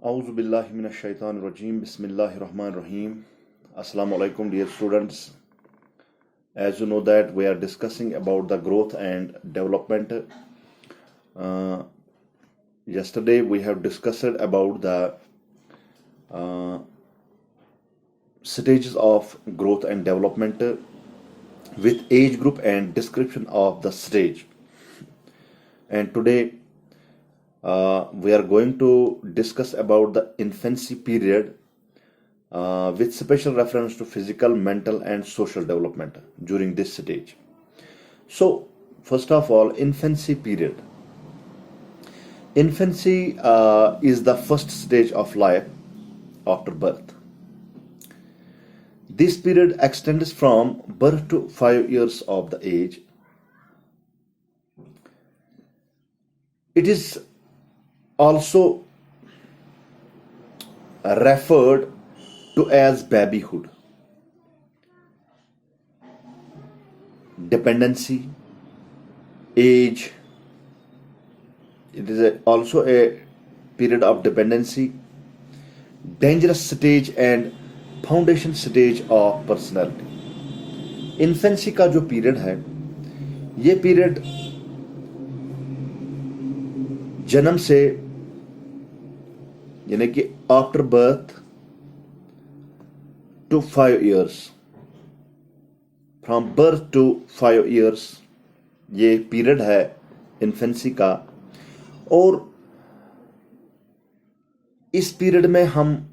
A'udhu billahi minash shaitanir rajim. Bismillahir rahmanir rahim. Assalamu alaikum, dear students. As you know that we are discussing about the growth and development. Uh, Yesterday we have discussed about the stages of growth and development with age group and description of the stage. And today we are going to discuss about the infancy period with special reference to physical, mental, and social development during this stage. So, first of all, infancy period. Infancy is the first stage of life after birth. This period extends from birth to 5 years of the age. It is also referred to as babyhood, dependency, age. It is also a period of dependency, dangerous stage and foundation stage of personality. Infancy का जो period है, ये period जन्म से यानी कि after birth to 5 years, from birth to 5 years, ये period है इन्फेंसी का. और इस पीरियड में हम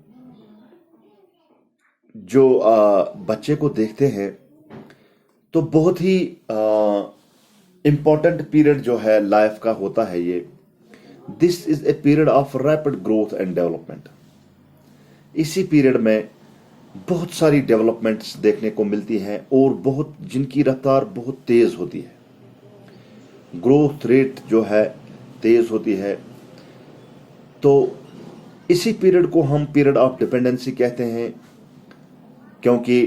जो बच्चे को देखते हैं तो बहुत ही इम्पॉर्टेंट पीरियड जो है लाइफ का होता है ये. This is a period of rapid growth and development. इसी पीरियड में बहुत सारी डेवलपमेंट्स देखने को मिलती हैं और बहुत जिनकी रफ्तार बहुत तेज होती है. ग्रोथ रेट जो है तेज होती है. तो इसी पीरियड को हम पीरियड ऑफ डिपेंडेंसी कहते हैं, क्योंकि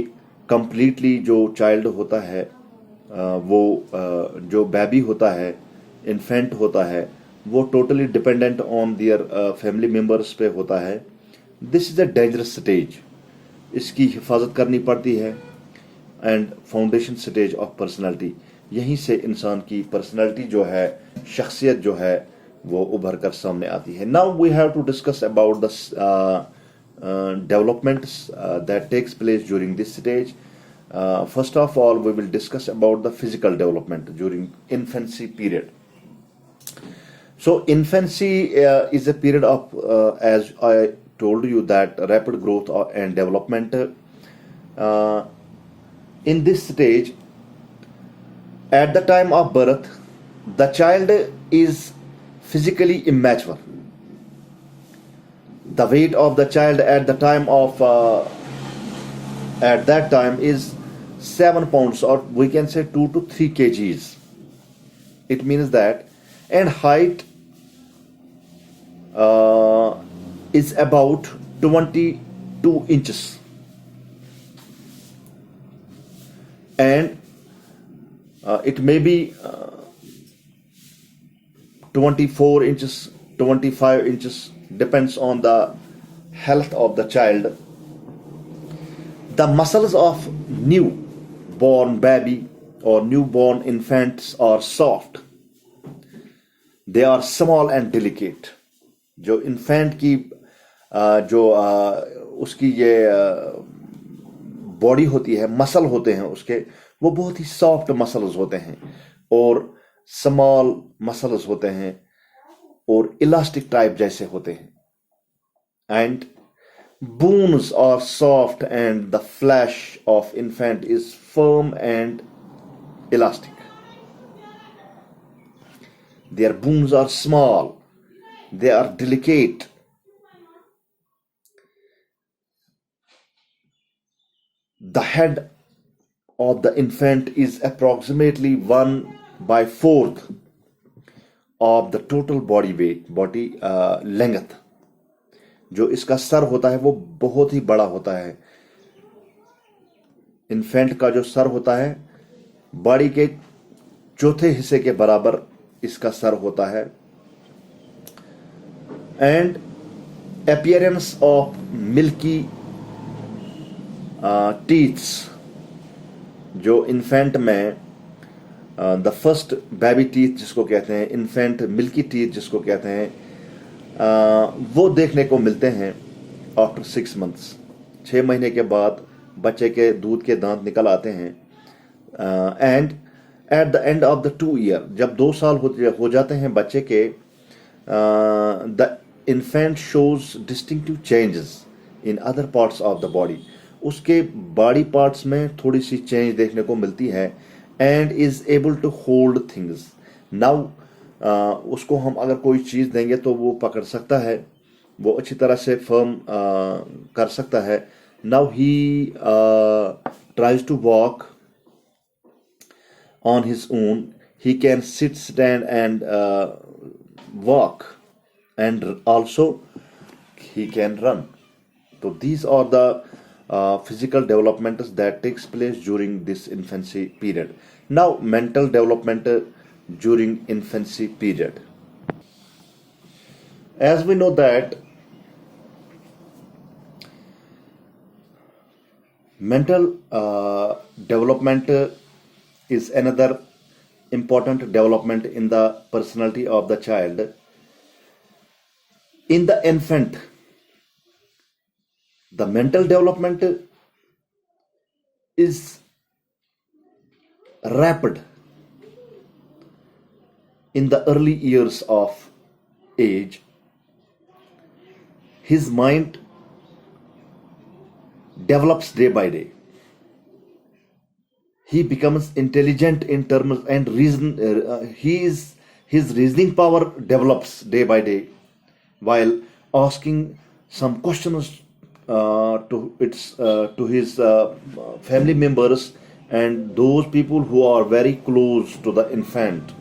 कंप्लीटली जो चाइल्ड होता है, वो जो बेबी होता है, इन्फेंट होता है, वो totally dependent on their family members पे होता है. This is a dangerous stage. इसकी हिफाजत करनी पड़ती है. And foundation stage of personality, यहीं से इंसान की पर्सनालिटी जो है, शख्सियत जो है, वो उभर कर सामने आती है. Now we have to discuss about the developments that takes place during this stage. First of all, we will discuss about the physical development during infancy period. So infancy is a period of, as I told you, that rapid growth and development. In this stage, at the time of birth, the child is physically immature. The weight of the child at the time of at that time is 7 pounds, or we can say 2 to 3 kgs. It means that, and height is about 22 inches, and it may be 24 inches, 25 inches, depends on the health of the child. The muscles of newborn baby or newborn infants are soft. They are small and delicate. जो infant की जो उसकी ये body होती है, muscle होते हैं उसके, वो बहुत ही सॉफ्ट मसल्स होते हैं और स्मॉल मसल्स होते हैं और इलास्टिक टाइप जैसे होते हैं. And bones are soft and the flesh of infant is firm and elastic. Their bones are small, they are delicate. The head of the infant is approximately 1/4 of the total body weight, body length. जो इसका sir होता है वो बहुत ही बड़ा होता है. Infant का जो सर होता है, बॉडी के चौथे हिस्से के बराबर इसका सर होता है. And appearance of milky teeth, जो इन्फेंट में द फर्स्ट बेबी टीथ जिसको कहते हैं, इन्फेंट मिल्की टीथ जिसको कहते हैं, वो देखने को मिलते हैं आफ्टर 6 months। 6 महीने के बाद बच्चे के दूध के दांत निकल आते हैं। And at the end of the 2 year, जब 2 साल हो जाते हैं बच्चे के, the infant shows distinctive changes in other parts of the body. उसके बॉडी पार्ट्स में थोड़ी सी चेंज देखने को मिलती है। And is able to hold things. Now उसको हम अगर कोई चीज़ देंगे तो वो पकड़ सकता है, वो अच्छी तरह से फर्म कर सकता है। Now he tries to walk on his own. He can sit, stand and walk, and also he can run. So these are the physical developments that takes place during this infancy period. Now mental development during infancy period. As we know that mental development is another important development in the personality of the child. In the infant, the mental development is rapid in the early years of age. His mind develops day by day. He becomes intelligent in terms and reason. His reasoning power develops day by day while asking some questions to his family members and those people who are very close to the infant.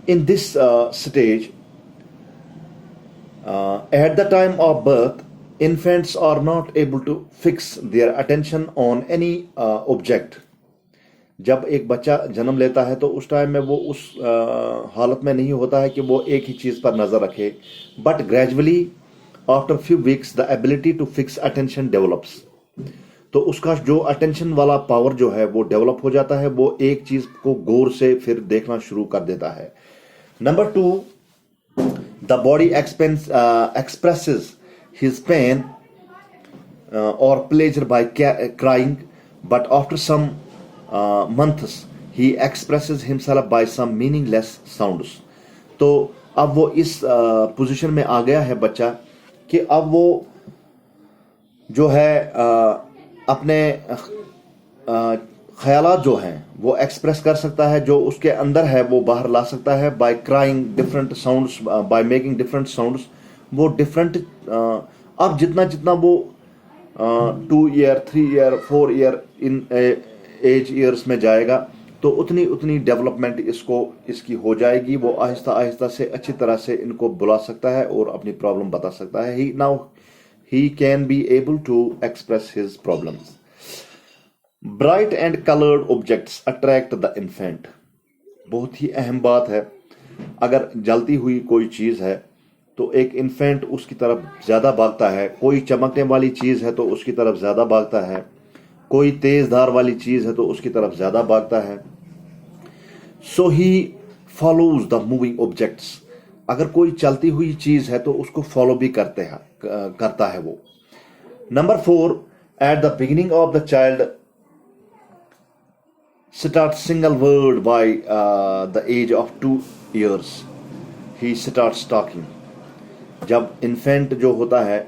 In this stage, at the time of birth, infants are not able to fix their attention on any object. जब एक बच्चा जन्म लेता है तो उस time में वो उस हालत में नहीं होता है कि वो एक ही चीज़ पर नज़र रखे, but gradually after few weeks the ability to fix attention develops. तो उसका जो अटेंशन वाला पावर जो है वो डेवलप हो जाता है, वो एक चीज़ को गौर से फिर देखना शुरू कर देता है। Number 2, the body expresses his pain or pleasure by crying, but after some months he expresses himself by some meaningless sounds. तो अब वो इस पोजीशन में आ गया है बच्चा कि अब वो जो है अपने ख्यालात जो हैं वो एक्सप्रेस कर सकता है, जो उसके अंदर है वो बाहर ला सकता है by crying different sounds, by making different sounds. वो डिफरेंट अब जितना जितना वो 2 year 3 year 4 year इन एज ईयर्स में जाएगा तो उतनी उतनी डेवलपमेंट इसकी हो जाएगी। वो आहिस्ता आहिस्ता से अच्छी तरह से इनको बुला सकता है और अपनी प्रॉब्लम बता सकता है। He can be able to express his problems. Bright and coloured objects attract the infant. बहुत ही अहम बात है, अगर जलती हुई कोई चीज़ है तो एक इन्फेंट उसकी तरफ ज़्यादा भागता है। कोई चमकने वाली चीज़ है तो उसकी तरफ ज़्यादा भागता है, कोई तेज़ धार वाली चीज़ है तो उसकी तरफ ज़्यादा भागता है। So he follows the moving objects. अगर कोई चलती हुई चीज़ है तो उसको फॉलो भी करता है वो। Number 4, at the beginning of the child start single word by the age of 2 years he starts talking. जब इन्फेंट जो होता है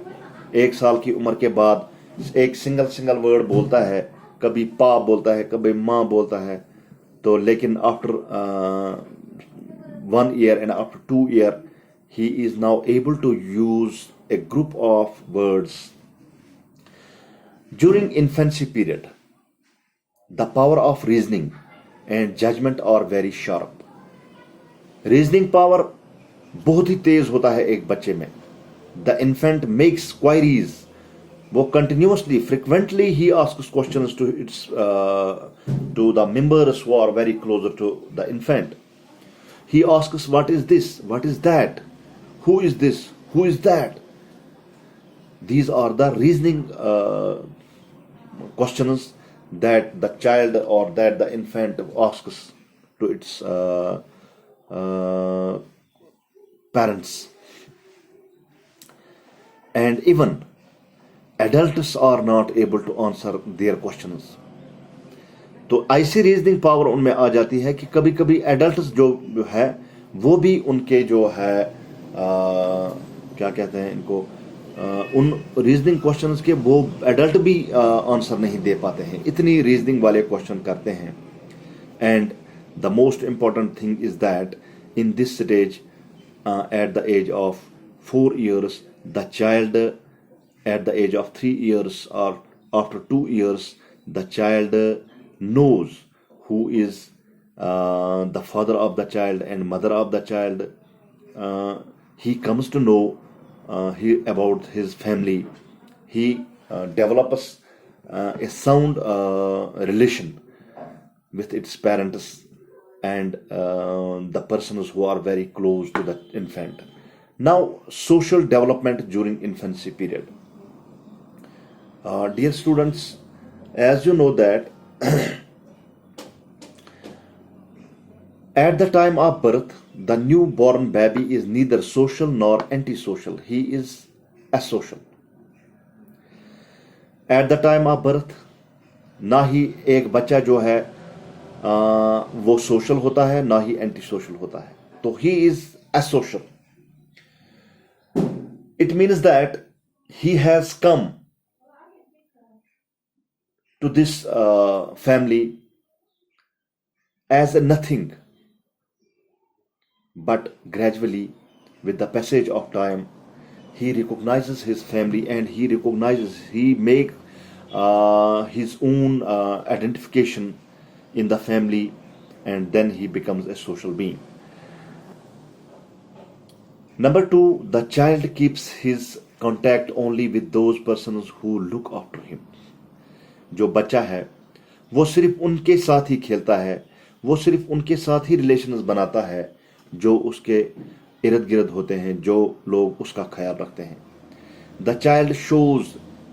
1 साल की उम्र के बाद एक सिंगल वर्ड बोलता है, कभी पा बोलता है, कभी माँ बोलता है। तो लेकिन after 1 year and after 2 year he is now able to use a group of words. During infancy period, the power of reasoning and judgment are very sharp. Reasoning power बहुत ही तेज होता है एक बच्चे में। The infant makes queries. वो continuously frequently he asks questions to the members who are very closer to the infant. He asks what is this, what is that, who is this, who is that. these are the reasoning questions that the child or that the infant asks to its parents. And even adults are not able to answer their questions. तो ऐसी reasoning power उनमें आ जाती है कि कभी कभी adults जो है वो भी उनके जो है क्या कहते हैं इनको उन रीजनिंग क्वेश्चंस के वो एडल्ट भी आंसर नहीं दे पाते हैं, इतनी रीजनिंग वाले क्वेश्चन करते हैं. And the most important thing is that in this stage at the age of 4 years, the child at the age of 3 years or after 2 years, the child knows who is the father of the child and mother of the child. He comes to know about his family. He develops a sound relation with its parents and the persons who are very close to the infant. Now, social development during infancy period. Dear students, as you know that at the time of birth, the newborn baby is neither social nor antisocial. He is asocial. At the time of birth, ना ही एक बच्चा जो है वो social होता है ना ही anti social होता है, तो he is asocial. It means that he has come to this family as a nothing, but gradually with the passage of time he recognizes his family and he make his own identification in the family, and then he becomes a social being. Number 2, the child keeps his contact only with those persons who look after him. जो बच्चा है वो सिर्फ उनके साथ ही खेलता है, वो सिर्फ उनके साथ ही रिलेशंस बनाता है जो उसके इर्द गिर्द होते हैं, जो लोग उसका ख्याल रखते हैं. The child shows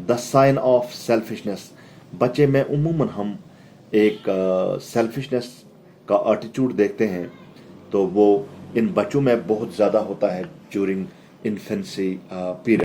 the sign of selfishness. बच्चे में उमूमन हम एक सेल्फिशनेस का एटीट्यूड देखते हैं, तो वो इन बच्चों में बहुत ज़्यादा होता है ड्यूरिंग इन्फेंसी पीरियड.